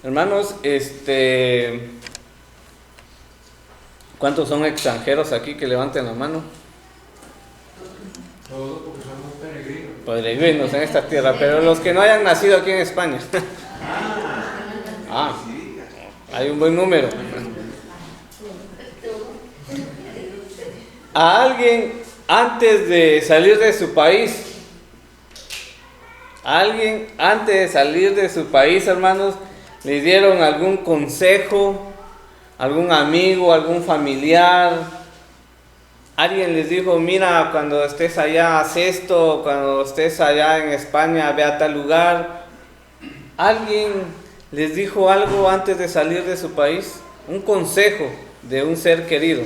Hermanos, ¿cuántos son extranjeros aquí que levanten la mano? Todos porque somos peregrinos. Peregrinos en esta tierra, pero los que no hayan nacido aquí en España. Ah, hay un buen número. A alguien antes de salir de su país, hermanos, le dieron algún consejo, algún amigo, algún familiar. Alguien les dijo, mira, cuando estés allá haz esto, cuando estés allá en España ve a tal lugar. Alguien les dijo algo antes de salir de su país, un consejo de un ser querido.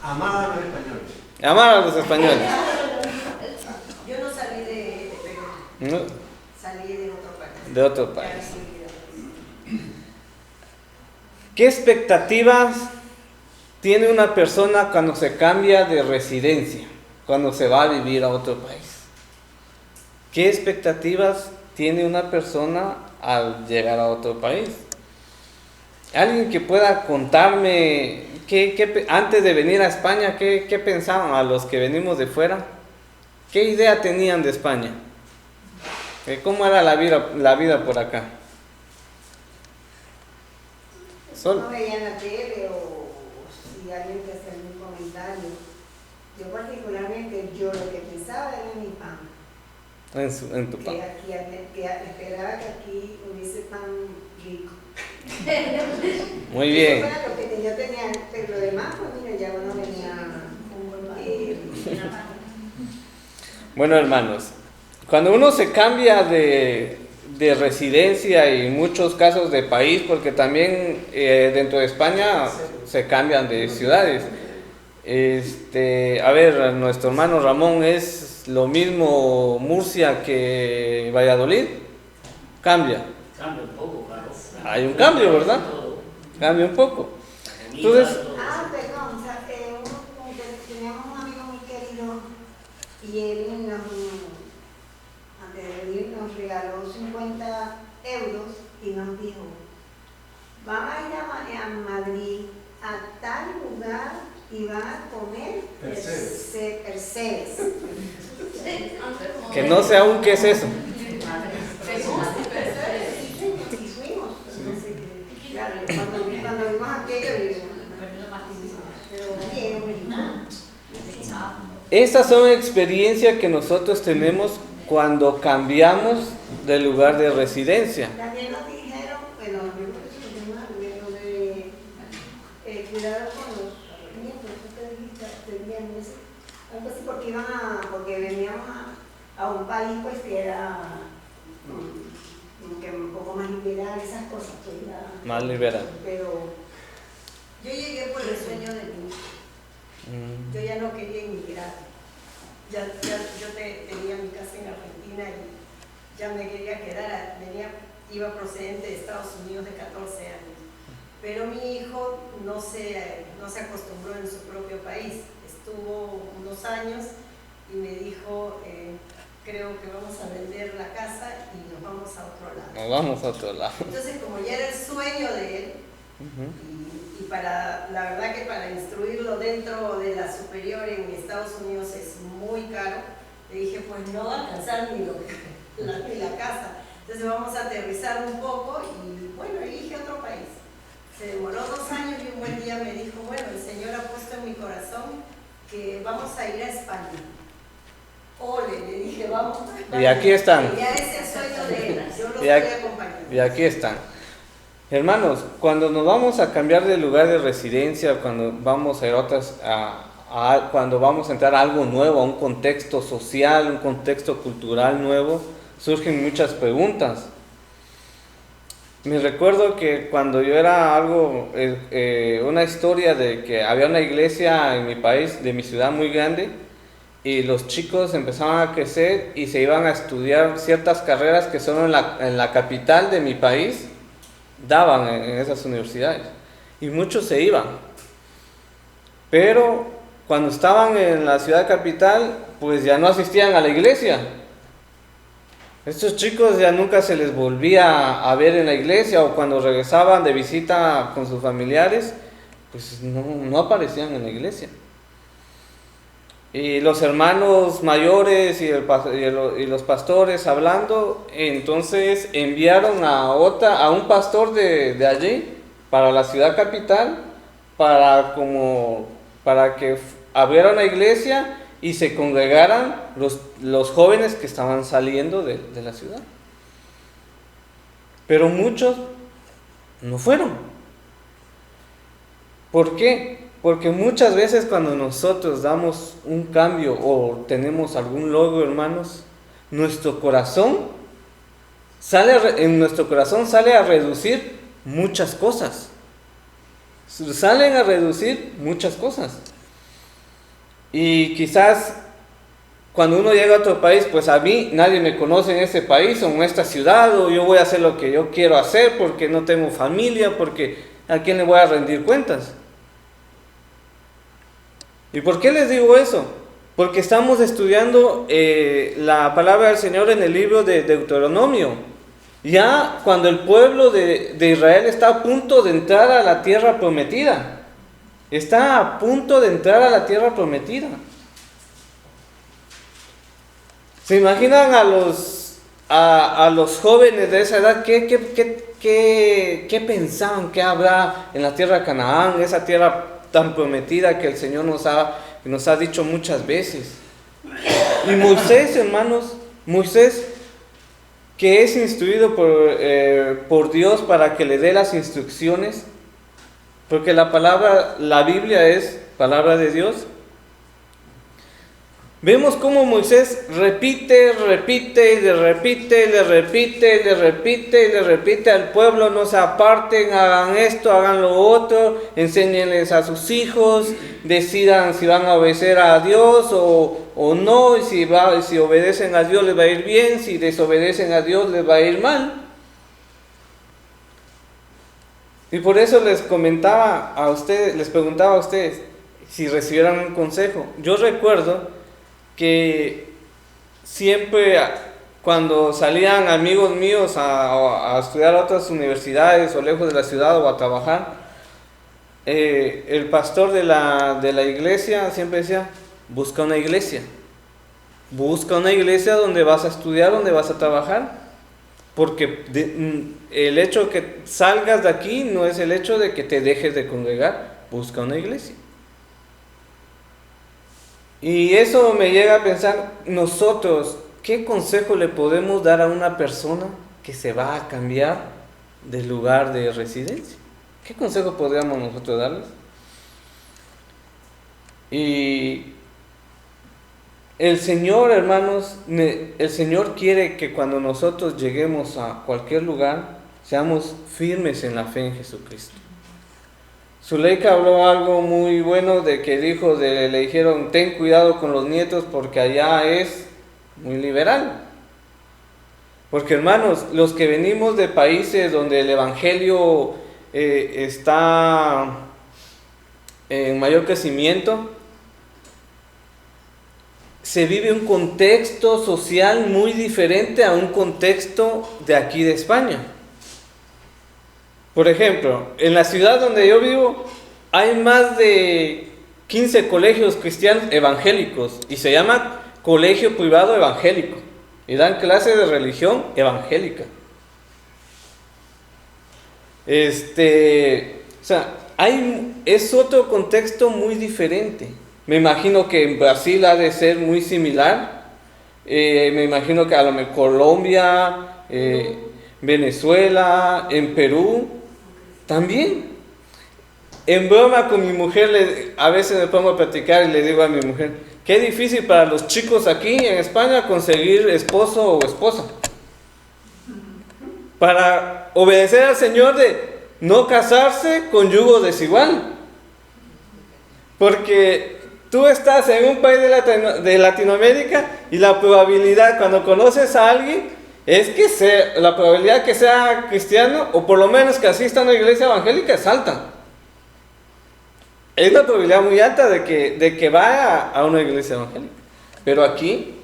Amar a los españoles. Amar a los españoles. Yo no salí de Perú, ¿No? salí de otro país. De otro país. ¿Qué expectativas tiene una persona cuando se cambia de residencia, cuando se va a vivir a otro país? ¿Qué expectativas tiene una persona al llegar a otro país? Alguien que pueda contarme antes de venir a España, ¿qué pensaban a los que venimos de fuera? ¿Qué idea tenían de España? ¿Cómo era la vida por acá? No veían la tele o si alguien te hacía algún comentario. Yo particularmente, yo lo que pensaba era en mi pan. En tu pan. Que esperaba que aquí hubiese pan rico. Muy bien. Eso era lo que yo tenía, pero lo demás, pues mira, ya uno venía Bueno, hermanos, cuando uno se cambia de residencia y en muchos casos de país, porque también dentro de España se cambian de ciudades. A ver, nuestro hermano Ramón, ¿es lo mismo Murcia que Valladolid? Cambia. Cambia un poco, claro. Hay un cambio, ¿verdad? Cambia un poco. Entonces, perdón, o sea, teníamos un amigo muy querido y él antes de venir nos regaló 50 euros y nos dijo, van a ir a Madrid a tal lugar y van a comer percebes. que no sé aún qué es eso. Y fuimos. Claro, cuando vimos aquello, pero bien. Estas son experiencias que nosotros tenemos cuando cambiamos de lugar de residencia. También nos dijeron, bueno, yo creo que eso es más, lo de cuidado con los nietos, eso te dijiste, algo así, porque veníamos a un país pues que era que un poco más liberal, esas cosas, pues era, Más liberal. pero yo llegué por el sueño de mí. Yo ya no quería emigrar. Yo tenía mi casa en Argentina y ya me quería quedar. Iba procedente de Estados Unidos de 14 años. Pero mi hijo no se acostumbró en su propio país. Estuvo unos años y me dijo, creo que vamos a vender la casa y nos vamos a otro lado. Nos vamos a otro lado. Entonces, como ya era el sueño de él, y la verdad que para instruirlo dentro de la superior en Estados Unidos es muy caro, le dije, pues no va a alcanzar ni la casa. Entonces vamos a aterrizar un poco y bueno, elige otro país. Se demoró 2 años y un buen día me dijo, bueno, el Señor ha puesto en mi corazón que vamos a ir a España. Ole, le dije, vamos a España. Y aquí están. Ya es el sueño de él, yo lo estoy acompañando. Y aquí están. Hermanos, cuando nos vamos a cambiar de lugar de residencia, cuando vamos a ir cuando vamos a entrar a algo nuevo, a un contexto social, un contexto cultural nuevo, surgen muchas preguntas. Me recuerdo que cuando yo era una historia de que había una iglesia en mi país, de mi ciudad muy grande, y los chicos empezaban a crecer y se iban a estudiar ciertas carreras que solo en la capital de mi país daban en esas universidades. Y muchos se iban. Pero cuando estaban en la ciudad capital, pues ya no asistían a la iglesia. Estos chicos ya nunca se les volvía a ver en la iglesia, o cuando regresaban de visita con sus familiares, pues no aparecían en la iglesia. Y los hermanos mayores y los pastores hablando, entonces enviaron a un pastor de allí para la ciudad capital para que abriera una iglesia y se congregaran los jóvenes que estaban saliendo de la ciudad. Pero muchos no fueron. ¿Por qué? Porque muchas veces cuando nosotros damos un cambio o tenemos algún logro, hermanos, nuestro corazón sale a reducir muchas cosas. Salen a reducir muchas cosas. Y quizás cuando uno llega a otro país, pues a mí nadie me conoce en ese país o en esta ciudad, o yo voy a hacer lo que yo quiero hacer porque no tengo familia, porque ¿a quién le voy a rendir cuentas? ¿Y por qué les digo eso? Porque estamos estudiando la palabra del Señor en el libro de Deuteronomio. Ya cuando el pueblo de Israel está a punto de entrar a la tierra prometida. Está a punto de entrar a la tierra prometida. ¿Se imaginan a los jóvenes de esa edad qué pensaban que habrá en la tierra de Canaán, esa tierra tan prometida que el Señor nos ha dicho muchas veces? Y Moisés, hermanos, que es instruido por Dios para que le dé las instrucciones, porque la Biblia es palabra de Dios. Vemos cómo Moisés repite al pueblo: no se aparten, hagan esto, hagan lo otro, enséñenles a sus hijos, decidan si van a obedecer a Dios o no, y si obedecen a Dios les va a ir bien, si desobedecen a Dios les va a ir mal. Y por eso les preguntaba a ustedes si recibieran un consejo. Yo recuerdo que siempre cuando salían amigos míos a estudiar a otras universidades o lejos de la ciudad o a trabajar, el pastor de la iglesia siempre decía: busca una iglesia donde vas a estudiar, donde vas a trabajar, porque el hecho que salgas de aquí no es el hecho de que te dejes de congregar. Busca una iglesia. Y eso me llega a pensar, nosotros, ¿qué consejo le podemos dar a una persona que se va a cambiar de lugar de residencia? ¿Qué consejo podríamos nosotros darles? Y el Señor, hermanos, el Señor quiere que cuando nosotros lleguemos a cualquier lugar, seamos firmes en la fe en Jesucristo. Zuleika habló algo muy bueno de que le dijeron: ten cuidado con los nietos porque allá es muy liberal. Porque, hermanos, los que venimos de países donde el evangelio está en mayor crecimiento, se vive un contexto social muy diferente a un contexto de aquí de España. Por ejemplo, en la ciudad donde yo vivo hay más de 15 colegios cristianos evangélicos y se llama colegio privado evangélico y dan clases de religión evangélica. Es otro contexto muy diferente. Me imagino que en Brasil ha de ser muy similar. Me imagino que a lo mejor Colombia, Venezuela, en Perú también. En broma con mi mujer, a veces me pongo a platicar y le digo a mi mujer: qué difícil para los chicos aquí en España conseguir esposo o esposa. Para obedecer al Señor de no casarse con yugo desigual. Porque tú estás en un país de Latinoamérica y la probabilidad cuando conoces a alguien es que la probabilidad que sea cristiano, o por lo menos que asista a una iglesia evangélica, es alta. Es una probabilidad muy alta de que vaya a una iglesia evangélica. Pero aquí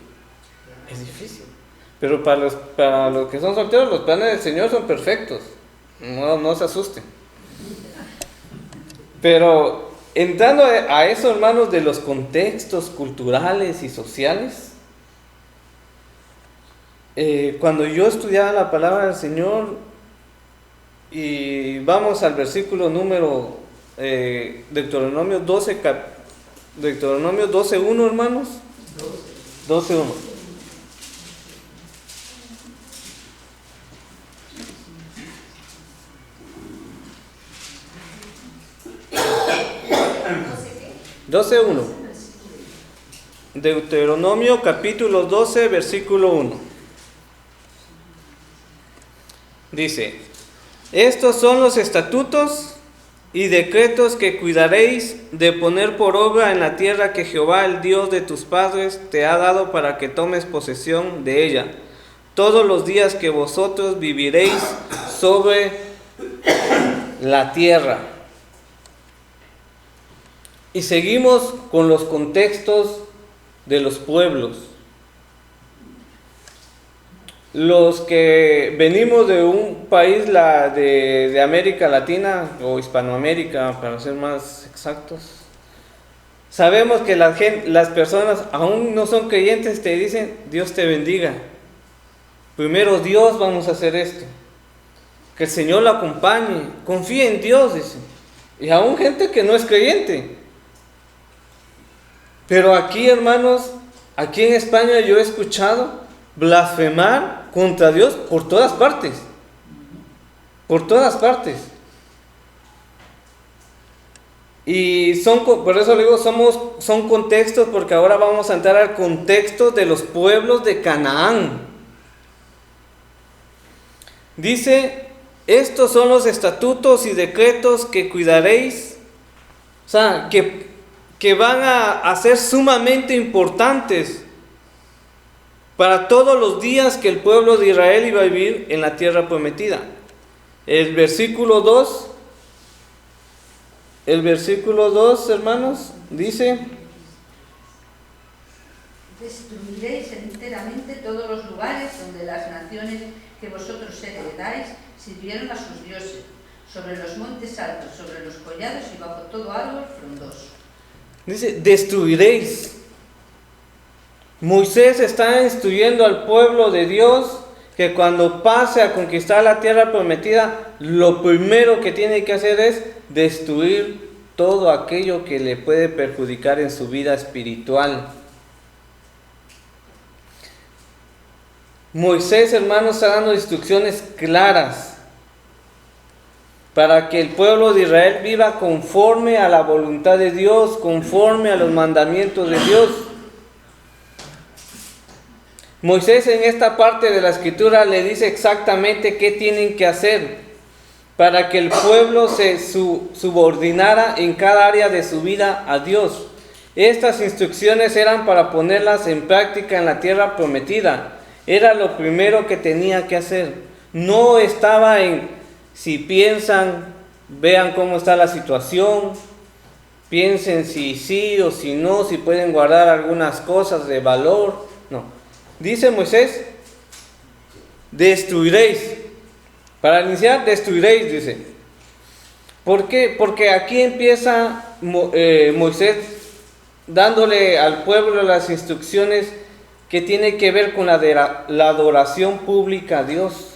es difícil. Pero para los que son solteros, los planes del Señor son perfectos. No se asusten. Pero entrando a eso, hermanos, de los contextos culturales y sociales, cuando yo estudiaba la palabra del Señor, y vamos al versículo número Deuteronomio 12:1, hermanos. 12:1. No sé qué. 12:1. Deuteronomio capítulo 12, versículo 1. Dice: estos son los estatutos y decretos que cuidaréis de poner por obra en la tierra que Jehová, el Dios de tus padres, te ha dado para que tomes posesión de ella, todos los días que vosotros viviréis sobre la tierra. Y seguimos con los contextos de los pueblos. Los que venimos de un país de América Latina o Hispanoamérica, para ser más exactos, sabemos que las personas aún no son creyentes, te dicen: Dios te bendiga. Primero Dios, vamos a hacer esto. Que el Señor lo acompañe. Confía en Dios, dicen. Y aún gente que no es creyente. Pero aquí, hermanos, aquí en España yo he escuchado blasfemar contra Dios por todas partes. Por todas partes. Y por eso le digo, son contextos, porque ahora vamos a entrar al contexto de los pueblos de Canaán. Dice: estos son los estatutos y decretos que cuidaréis. O sea, que van a ser sumamente importantes para todos los días que el pueblo de Israel iba a vivir en la tierra prometida. El versículo 2, hermanos, dice: destruiréis enteramente todos los lugares donde las naciones que vosotros heredáis sirvieron a sus dioses, sobre los montes altos, sobre los collados y bajo todo árbol frondoso. Dice: destruiréis. Moisés está instruyendo al pueblo de Dios que cuando pase a conquistar la tierra prometida, lo primero que tiene que hacer es destruir todo aquello que le puede perjudicar en su vida espiritual. Moisés, hermanos, está dando instrucciones claras para que el pueblo de Israel viva conforme a la voluntad de Dios, conforme a los mandamientos de Dios. Moisés en esta parte de la escritura le dice exactamente qué tienen que hacer para que el pueblo se subordinara en cada área de su vida a Dios. Estas instrucciones eran para ponerlas en práctica en la tierra prometida. Era lo primero que tenía que hacer. No estaba en si piensan, vean cómo está la situación, piensen si sí o si no, si pueden guardar algunas cosas de valor. No. Dice Moisés: destruiréis. Para iniciar, destruiréis, dice. ¿Por qué? Porque aquí empieza Moisés dándole al pueblo las instrucciones que tiene que ver con la adoración pública a Dios.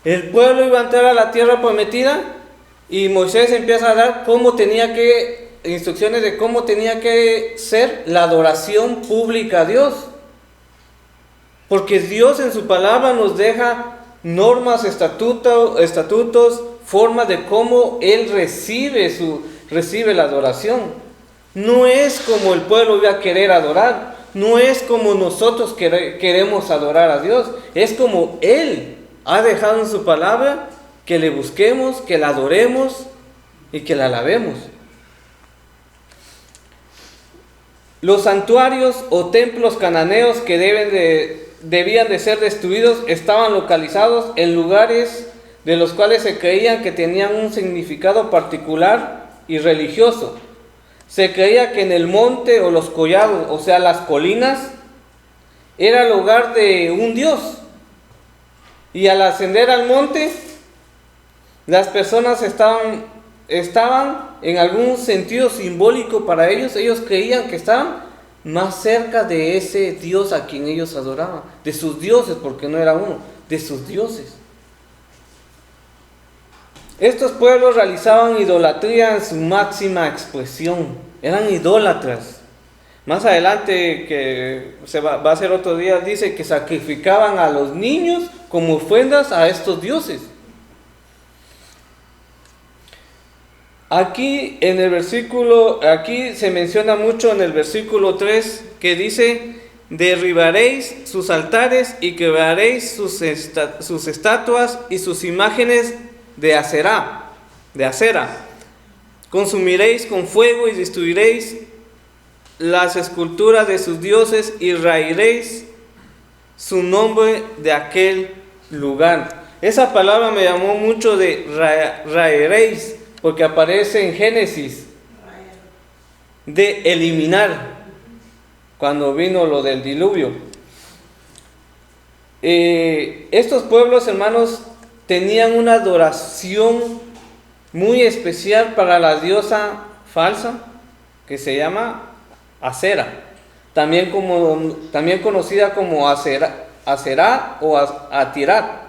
El pueblo iba a entrar a la tierra prometida y Moisés empieza a dar instrucciones de cómo tenía que ser la adoración pública a Dios. Porque Dios en su palabra nos deja normas, estatutos, formas de cómo Él recibe la adoración. No es como el pueblo iba a querer adorar, no es como nosotros queremos adorar a Dios, es como Él ha dejado en su palabra que le busquemos, que la adoremos y que la alabemos. Los santuarios o templos cananeos que debían de ser destruidos estaban localizados en lugares de los cuales se creían que tenían un significado particular y religioso. Se creía que en el monte o los collados, o sea las colinas, era el hogar de un dios. Y al ascender al monte, las personas estaban en algún sentido simbólico para ellos. Ellos creían que estaban más cerca de ese Dios a quien ellos adoraban, de sus dioses, porque no era uno, de sus dioses. Estos pueblos realizaban idolatría en su máxima expresión, eran idólatras. Más adelante, que va a ser otro día, dice que sacrificaban a los niños como ofrendas a estos dioses. Aquí se menciona mucho en el versículo 3 que dice: derribaréis sus altares y quebraréis sus estatuas y sus imágenes de acera. Consumiréis con fuego y destruiréis las esculturas de sus dioses y raeréis su nombre de aquel lugar. Esa palabra me llamó mucho de raeréis, porque aparece en Génesis, de eliminar, cuando vino lo del diluvio. Estos pueblos, hermanos, tenían una adoración muy especial para la diosa falsa, que se llama Acera, también conocida como Aserá o Atirat.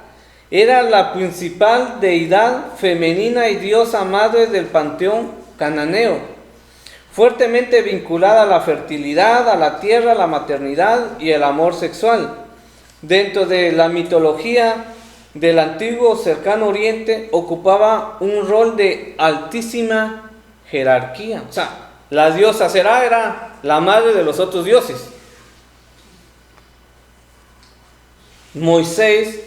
Era la principal deidad femenina y diosa madre del panteón cananeo, fuertemente vinculada a la fertilidad, a la tierra, a la maternidad y el amor sexual. Dentro de la mitología del antiguo cercano oriente, ocupaba un rol de altísima jerarquía. O sea, la diosa Será era la madre de los otros dioses. Moisés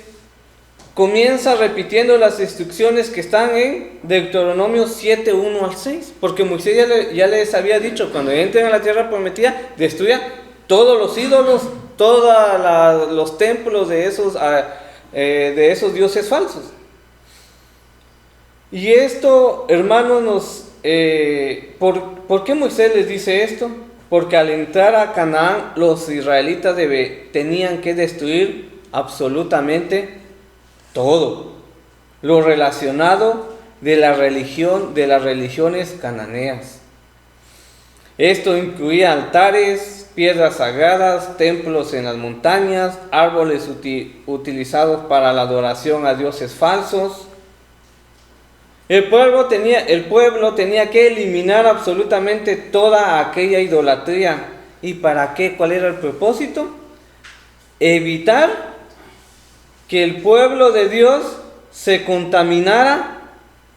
comienza repitiendo las instrucciones que están en Deuteronomio 7, 1 al 6, porque Moisés ya les había dicho: cuando entren a la tierra prometida, destruyan todos los ídolos, todos los templos de esos dioses falsos. Y esto, hermanos, ¿por qué Moisés les dice esto? Porque al entrar a Canaán, los israelitas tenían que destruir absolutamente todo lo relacionado de las religiones cananeas. Esto incluía altares, piedras sagradas, templos en las montañas, árboles utilizados para la adoración a dioses falsos. El pueblo tenía que eliminar absolutamente toda aquella idolatría. ¿Y para qué? ¿Cuál era el propósito? Evitar que el pueblo de Dios se contaminara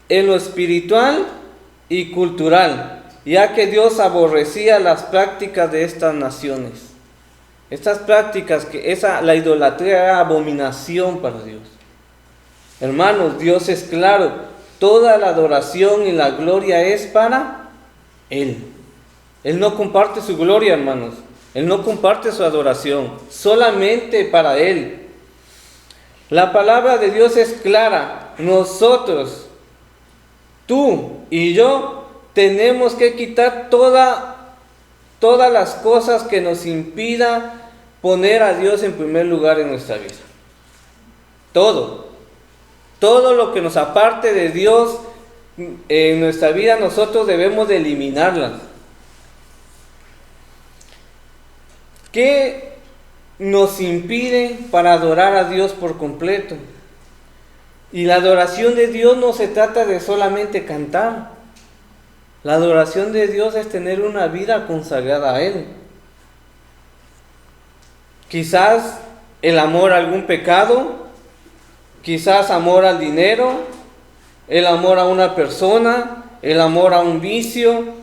en lo espiritual y cultural, ya que Dios aborrecía las prácticas de estas naciones. Estas prácticas, la idolatría era abominación para Dios. Hermanos, Dios es claro: toda la adoración y la gloria es para Él. Él no comparte su gloria, hermanos. Él no comparte su adoración, solamente para Él. La palabra de Dios es clara. Nosotros, tú y yo, tenemos que quitar todas las cosas que nos impidan poner a Dios en primer lugar en nuestra vida. Todo lo que nos aparte de Dios en nuestra vida, nosotros debemos de eliminarlas. ¿Qué nos impide para adorar a Dios por completo? Y la adoración de Dios no se trata de solamente cantar. La adoración de Dios es tener una vida consagrada a Él. Quizás el amor a algún pecado, quizás amor al dinero, el amor a una persona, el amor a un vicio,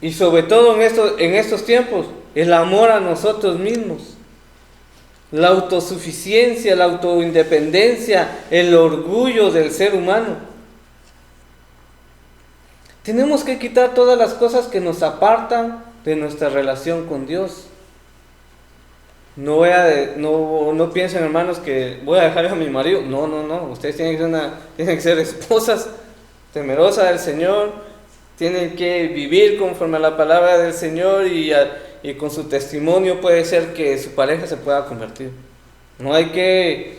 y sobre todo en estos tiempos, el amor a nosotros mismos, la autosuficiencia, la autoindependencia, el orgullo del ser humano. Tenemos que quitar todas las cosas que nos apartan de nuestra relación con Dios. No piensen, hermanos, que voy a dejar a mi marido. No. Ustedes tienen que ser esposas temerosas del Señor. Tienen que vivir conforme a la palabra del Señor y y con su testimonio puede ser que su pareja se pueda convertir. No hay que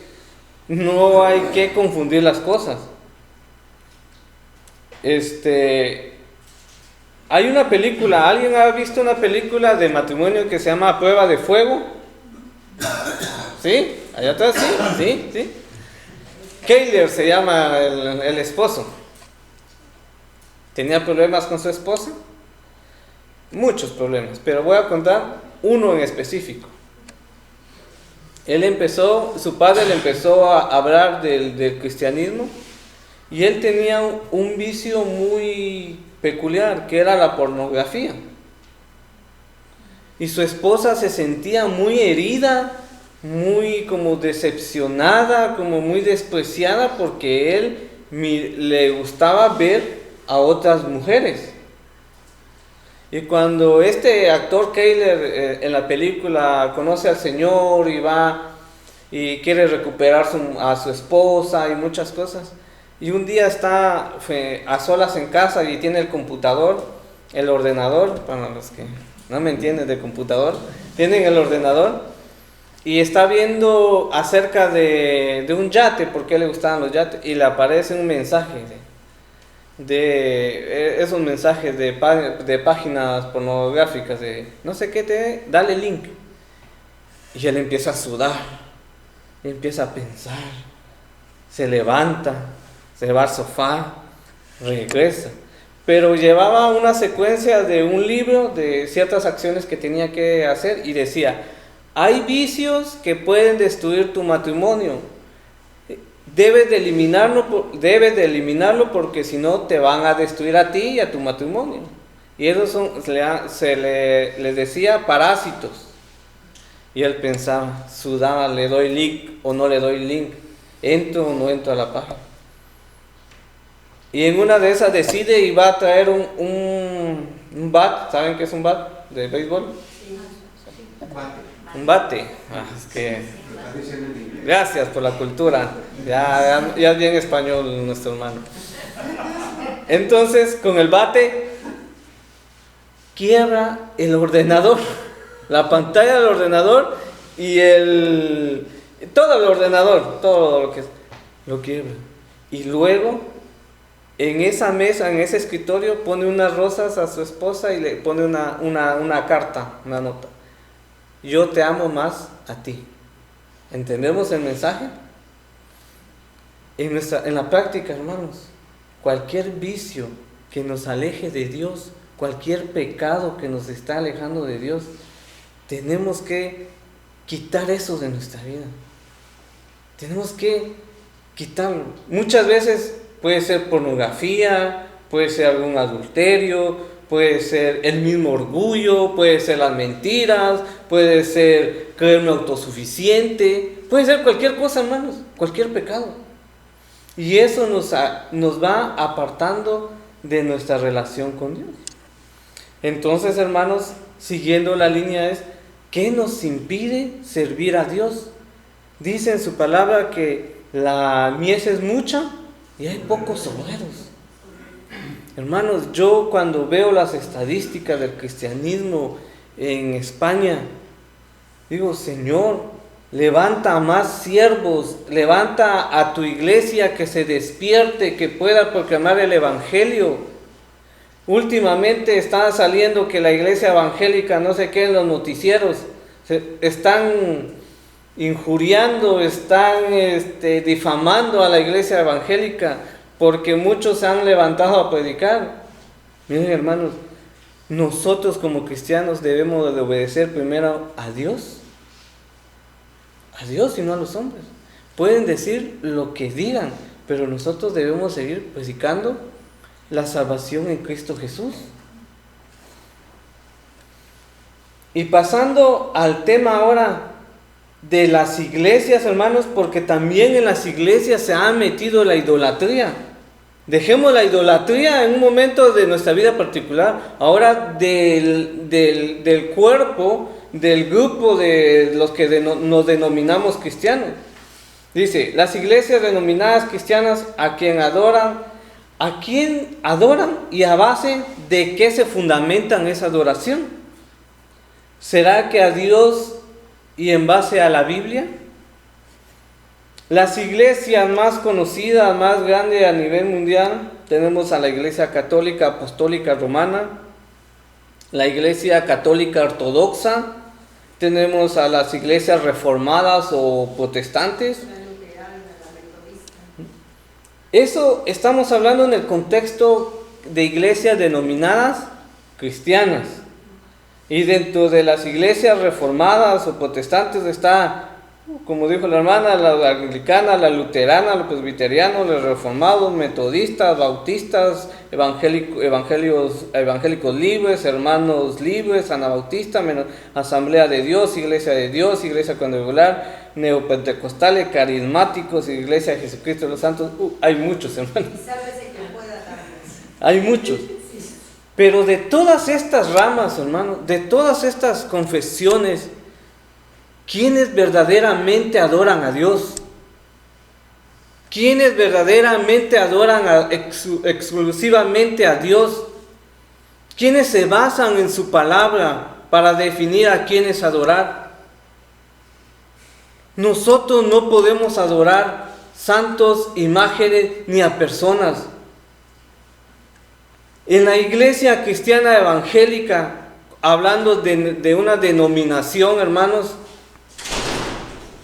confundir las cosas. Hay una película, ¿alguien ha visto una película de matrimonio que se llama A Prueba de Fuego? ¿Sí? Allá atrás, sí. Keiler se llama el esposo. ¿Tenía problemas con su esposa? Muchos problemas, pero voy a contar uno en específico. Su padre le empezó a hablar del cristianismo, y él tenía un vicio muy peculiar, que era la pornografía. Y su esposa se sentía muy herida, muy como decepcionada, como muy despreciada, porque él le gustaba ver a otras mujeres. Y cuando este actor Keiler en la película conoce al Señor y va y quiere recuperar a su esposa y muchas cosas, y un día está a solas en casa y tiene el ordenador, para los que no me entienden de computador, tienen el ordenador y está viendo acerca de un yate, porque le gustaban los yates, y le aparece un mensaje esos mensajes de páginas pornográficas, de no sé qué, dale link. Y él empieza a sudar, empieza a pensar, se levanta, se va al sofá, regresa. Pero llevaba una secuencia de un libro de ciertas acciones que tenía que hacer, y decía: hay vicios que pueden destruir tu matrimonio. Debes de eliminarlo porque si no te van a destruir a ti y a tu matrimonio. Y esos se le decía parásitos. Y él pensaba, sudaba, ¿le doy link o no le doy link? ¿Entro o no entro a la página? Y en una de esas decide y va a traer un bat. ¿Saben qué es un bat de béisbol? Un bate. Es que... Gracias por la cultura. Ya es bien español nuestro hermano. Entonces, con el bate quiebra el ordenador, la pantalla del ordenador y todo el ordenador, todo lo que lo quiebra. Y luego, en esa mesa, en ese escritorio, pone unas rosas a su esposa y le pone una carta, una nota: yo te amo más a ti. ¿Entendemos el mensaje? En la práctica, hermanos, cualquier vicio que nos aleje de Dios, cualquier pecado que nos está alejando de Dios, tenemos que quitar eso de nuestra vida. Tenemos que quitarlo. Muchas veces puede ser pornografía, puede ser algún adulterio, puede ser el mismo orgullo, puede ser las mentiras, puede ser creerme autosuficiente, puede ser cualquier cosa, hermanos, cualquier pecado. Y eso nos va apartando de nuestra relación con Dios. Entonces, hermanos, siguiendo la línea es, ¿qué nos impide servir a Dios? Dice en su palabra que la mies es mucha y hay pocos obreros. Hermanos, yo cuando veo las estadísticas del cristianismo en España, digo: Señor, levanta a más siervos, levanta a tu iglesia que se despierte, que pueda proclamar el evangelio. Últimamente está saliendo que la iglesia evangélica, no sé qué, en los noticieros, están injuriando, están difamando a la iglesia evangélica, porque muchos se han levantado a predicar. Miren, hermanos, nosotros como cristianos debemos de obedecer primero a Dios y no a los hombres. Pueden decir lo que digan, pero nosotros debemos seguir predicando la salvación en Cristo Jesús. Y pasando al tema ahora de las iglesias, hermanos, porque también en las iglesias se ha metido la idolatría. Dejemos la idolatría en un momento de nuestra vida particular. Ahora del cuerpo, del grupo de los que nos denominamos cristianos. Dice, las iglesias denominadas cristianas, ¿a quién adoran y a base de qué se fundamentan esa adoración? ¿Será que a Dios y en base a la Biblia? Las iglesias más conocidas, más grandes a nivel mundial, tenemos a la Iglesia Católica Apostólica Romana, la Iglesia Católica Ortodoxa, tenemos a las iglesias reformadas o protestantes. La luterana, la metodista. Eso estamos hablando en el contexto de iglesias denominadas cristianas. Y dentro de las iglesias reformadas o protestantes está, como dijo la hermana, la anglicana, la luterana, los presbiterianos, los reformados, metodistas, bautistas, evangélicos libres, hermanos libres, anabautistas, Asamblea de Dios, Iglesia Cuadrangular, neopentecostales, carismáticos, Iglesia de Jesucristo de los Santos. Hay muchos, hermanos. Sálvese quien pueda darnos. Hay muchos. Pero de todas estas ramas, hermanos, de todas estas confesiones, ¿quiénes verdaderamente adoran a Dios? ¿Quiénes verdaderamente adoran exclusivamente a Dios? ¿Quiénes se basan en su palabra para definir a quiénes adorar? Nosotros no podemos adorar santos, imágenes, ni a personas. En la iglesia cristiana evangélica, hablando de una denominación, hermanos,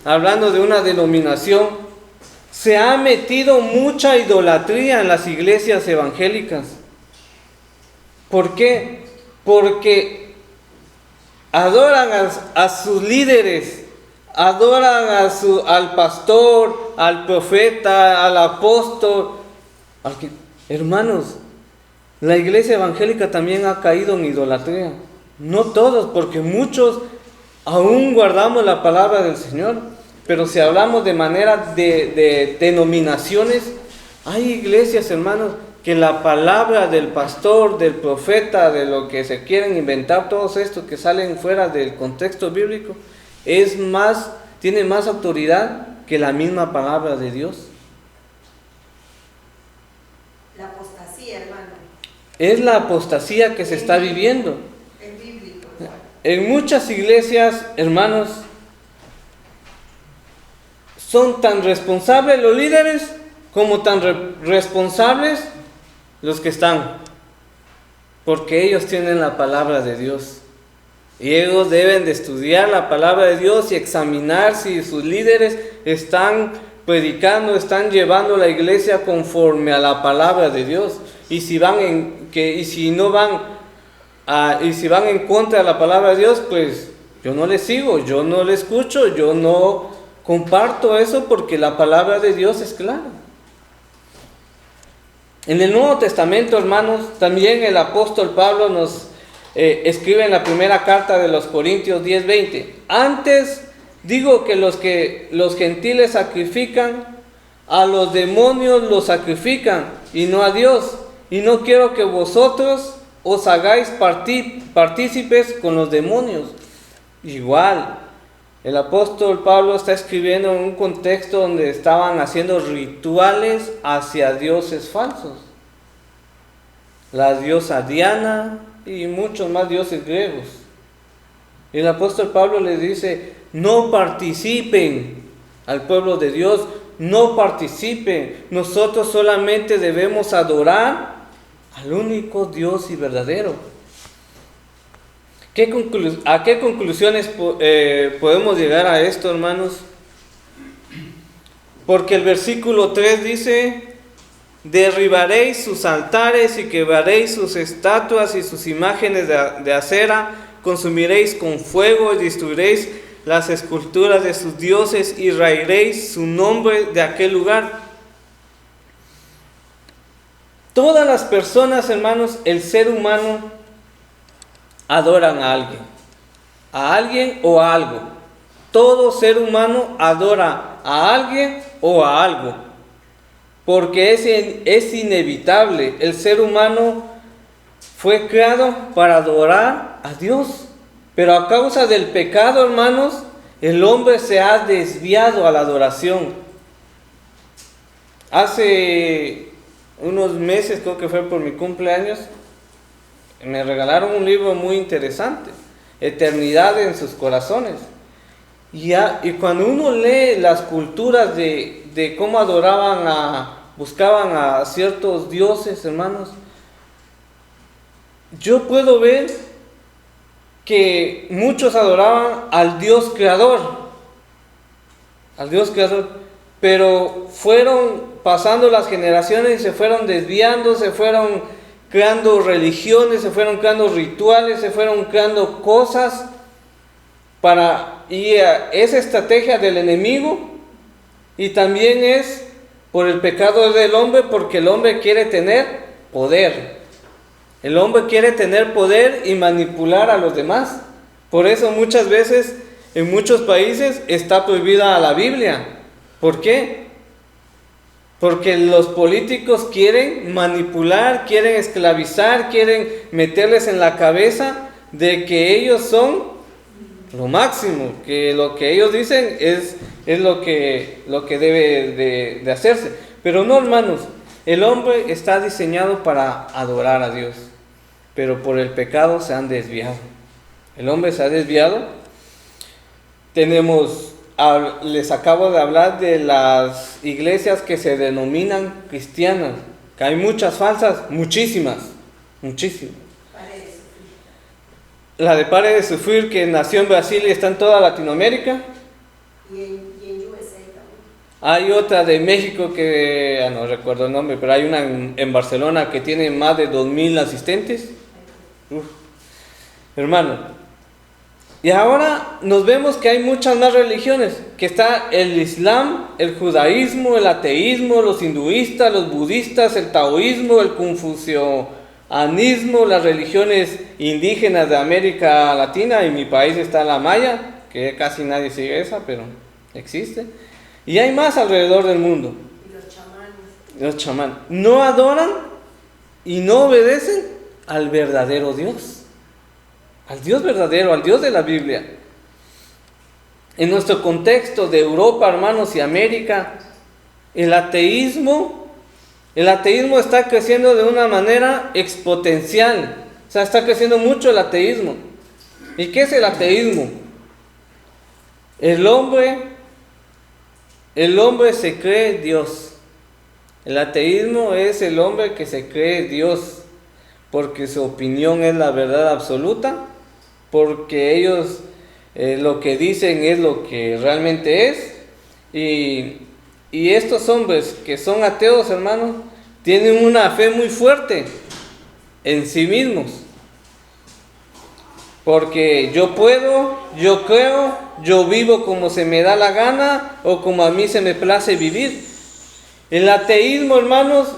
hablando de una denominación, se ha metido mucha idolatría en las iglesias evangélicas. ¿Por qué? Porque adoran a sus líderes, adoran al pastor, al profeta, al apóstol. Hermanos, la iglesia evangélica también ha caído en idolatría. No todos, porque muchos aún guardamos la palabra del Señor. Pero si hablamos de manera de denominaciones, hay iglesias, hermanos, que la palabra del pastor, del profeta, de lo que se quieren inventar, todos estos que salen fuera del contexto bíblico, tiene más autoridad que la misma palabra de Dios. La apostasía, hermano. Es la apostasía que se está viviendo. Es bíblico. En muchas iglesias, hermanos, son tan responsables los líderes como tan responsables los que están, porque ellos tienen la palabra de Dios y ellos deben de estudiar la palabra de Dios y examinar si sus líderes están predicando, están llevando la iglesia conforme a la palabra de Dios, y si van en contra de la palabra de Dios, pues yo no les sigo, yo no les escucho, yo no comparto eso, porque la palabra de Dios es clara. En el Nuevo Testamento, hermanos, también el apóstol Pablo nos escribe en la primera carta de los Corintios 10:20. Antes digo que los gentiles sacrifican, a los demonios los sacrifican y no a Dios. Y no quiero que vosotros os hagáis partícipes con los demonios. Igual, el apóstol Pablo está escribiendo en un contexto donde estaban haciendo rituales hacia dioses falsos. La diosa Diana y muchos más dioses griegos. Y el apóstol Pablo les dice, no participen al pueblo de Dios, no participen. Nosotros solamente debemos adorar al único Dios y verdadero. ¿A qué conclusiones podemos llegar a esto, hermanos? Porque el versículo 3 dice, derribaréis sus altares y quebraréis sus estatuas y sus imágenes de acera, consumiréis con fuego y destruiréis las esculturas de sus dioses y raeréis su nombre de aquel lugar. Todas las personas, hermanos, el ser humano, adoran a alguien o a algo. Todo ser humano adora a alguien o a algo, porque es inevitable. El ser humano fue creado para adorar a Dios, pero a causa del pecado, hermanos, el hombre se ha desviado a la adoración. Hace unos meses, creo que fue por mi cumpleaños, me regalaron un libro muy interesante. eternidad en sus corazones. Y cuando uno lee las culturas de cómo buscaban a ciertos dioses, hermanos, yo puedo ver que muchos adoraban al Dios creador, pero fueron pasando las generaciones y se fueron desviando, se fueron creando religiones, se fueron creando rituales, se fueron creando cosas y esa estrategia del enemigo, y también es por el pecado del hombre, porque el hombre quiere tener poder. El hombre quiere tener poder y manipular a los demás. Por eso muchas veces en muchos países está prohibida la Biblia. ¿Por qué? Porque los políticos quieren manipular, quieren esclavizar, quieren meterles en la cabeza de que ellos son lo máximo, que lo que ellos dicen es lo que debe de hacerse. Pero no, hermanos, el hombre está diseñado para adorar a Dios, pero por el pecado se han desviado. El hombre se ha desviado. Les acabo de hablar de las iglesias que se denominan cristianas, que hay muchas falsas, muchísimas. La de Pare de Sufrir, que nació en Brasil y está en toda Latinoamérica. Y en USA también. Hay otra de México que, no recuerdo el nombre, pero hay una en Barcelona que tiene más de 2,000 asistentes. Hermano. Y ahora nos vemos que hay muchas más religiones, que está el Islam, el judaísmo, el ateísmo, los hinduistas, los budistas, el taoísmo, el confucianismo, las religiones indígenas de América Latina. En mi país está la maya, que casi nadie sigue esa, pero existe. Y hay más alrededor del mundo. Y los chamanes. Los chamanes no adoran y no obedecen al verdadero Dios. Al Dios verdadero, al Dios de la Biblia. En nuestro contexto de Europa, hermanos, y América, el ateísmo está creciendo de una manera exponencial. O sea, está creciendo mucho el ateísmo. ¿Y qué es el ateísmo? El hombre se cree Dios. El ateísmo es el hombre que se cree Dios, porque su opinión es la verdad absoluta, porque ellos lo que dicen es lo que realmente es. Y estos hombres que son ateos, hermanos, tienen una fe muy fuerte en sí mismos, porque yo puedo, yo creo, yo vivo como se me da la gana o como a mí se me place vivir. El ateísmo, hermanos,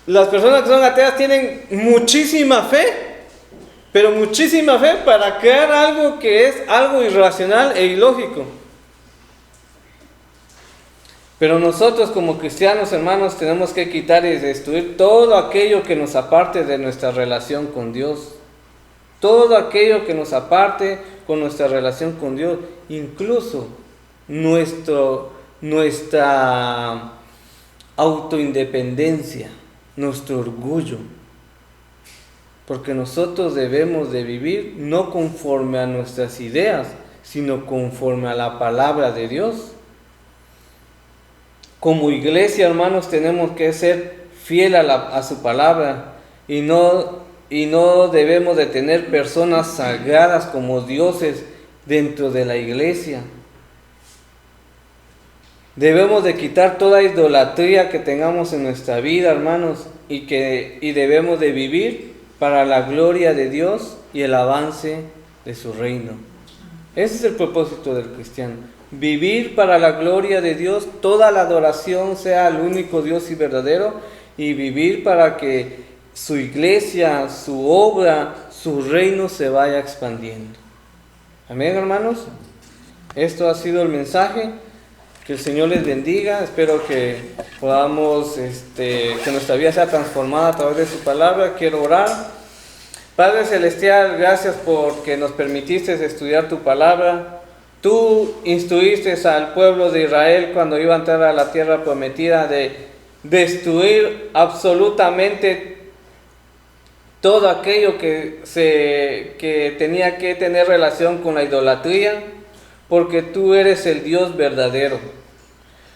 las personas que son ateas tienen muchísima fe, pero muchísima fe para crear algo que es algo irracional e ilógico. Pero nosotros como cristianos, hermanos, tenemos que quitar y destruir todo aquello que nos aparte de nuestra relación con Dios. Todo aquello que nos aparte con nuestra relación con Dios, incluso nuestra autoindependencia, nuestro orgullo. Porque nosotros debemos de vivir no conforme a nuestras ideas, sino conforme a la palabra de Dios. Como iglesia, hermanos, tenemos que ser fiel a su palabra y no debemos de tener personas sagradas como dioses dentro de la iglesia. Debemos de quitar toda idolatría que tengamos en nuestra vida, hermanos, y debemos de vivir para la gloria de Dios y el avance de su reino. Ese es el propósito del cristiano. Vivir para la gloria de Dios, toda la adoración sea al único Dios y verdadero, y vivir para que su iglesia, su obra, su reino se vaya expandiendo. Amén, hermanos. Esto ha sido el mensaje. Que el Señor les bendiga. Espero que podamos, que nuestra vida sea transformada a través de su palabra. Quiero orar. Padre Celestial, gracias porque nos permitiste estudiar tu palabra. Tú instruiste al pueblo de Israel cuando iba a entrar a la tierra prometida de destruir absolutamente todo aquello que tenía que tener relación con la idolatría, porque tú eres el Dios verdadero.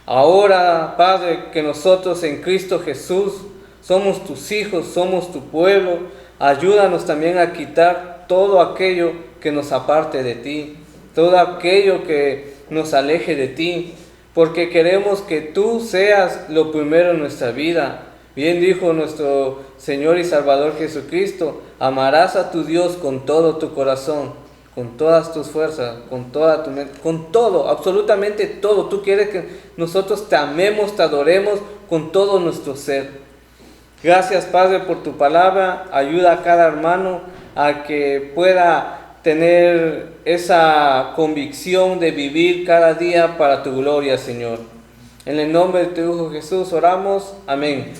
Ahora, Padre, que nosotros en Cristo Jesús somos tus hijos, somos tu pueblo, ayúdanos también a quitar todo aquello que nos aparte de ti, todo aquello que nos aleje de ti, porque queremos que tú seas lo primero en nuestra vida. Bien dijo nuestro Señor y Salvador Jesucristo: amarás a tu Dios con todo tu corazón, con todas tus fuerzas, con toda tu mente, con todo, absolutamente todo. Tú quieres que nosotros te amemos, te adoremos con todo nuestro ser. Gracias, Padre, por tu palabra. Ayuda a cada hermano a que pueda tener esa convicción de vivir cada día para tu gloria, Señor. En el nombre de tu Hijo Jesús oramos. Amén.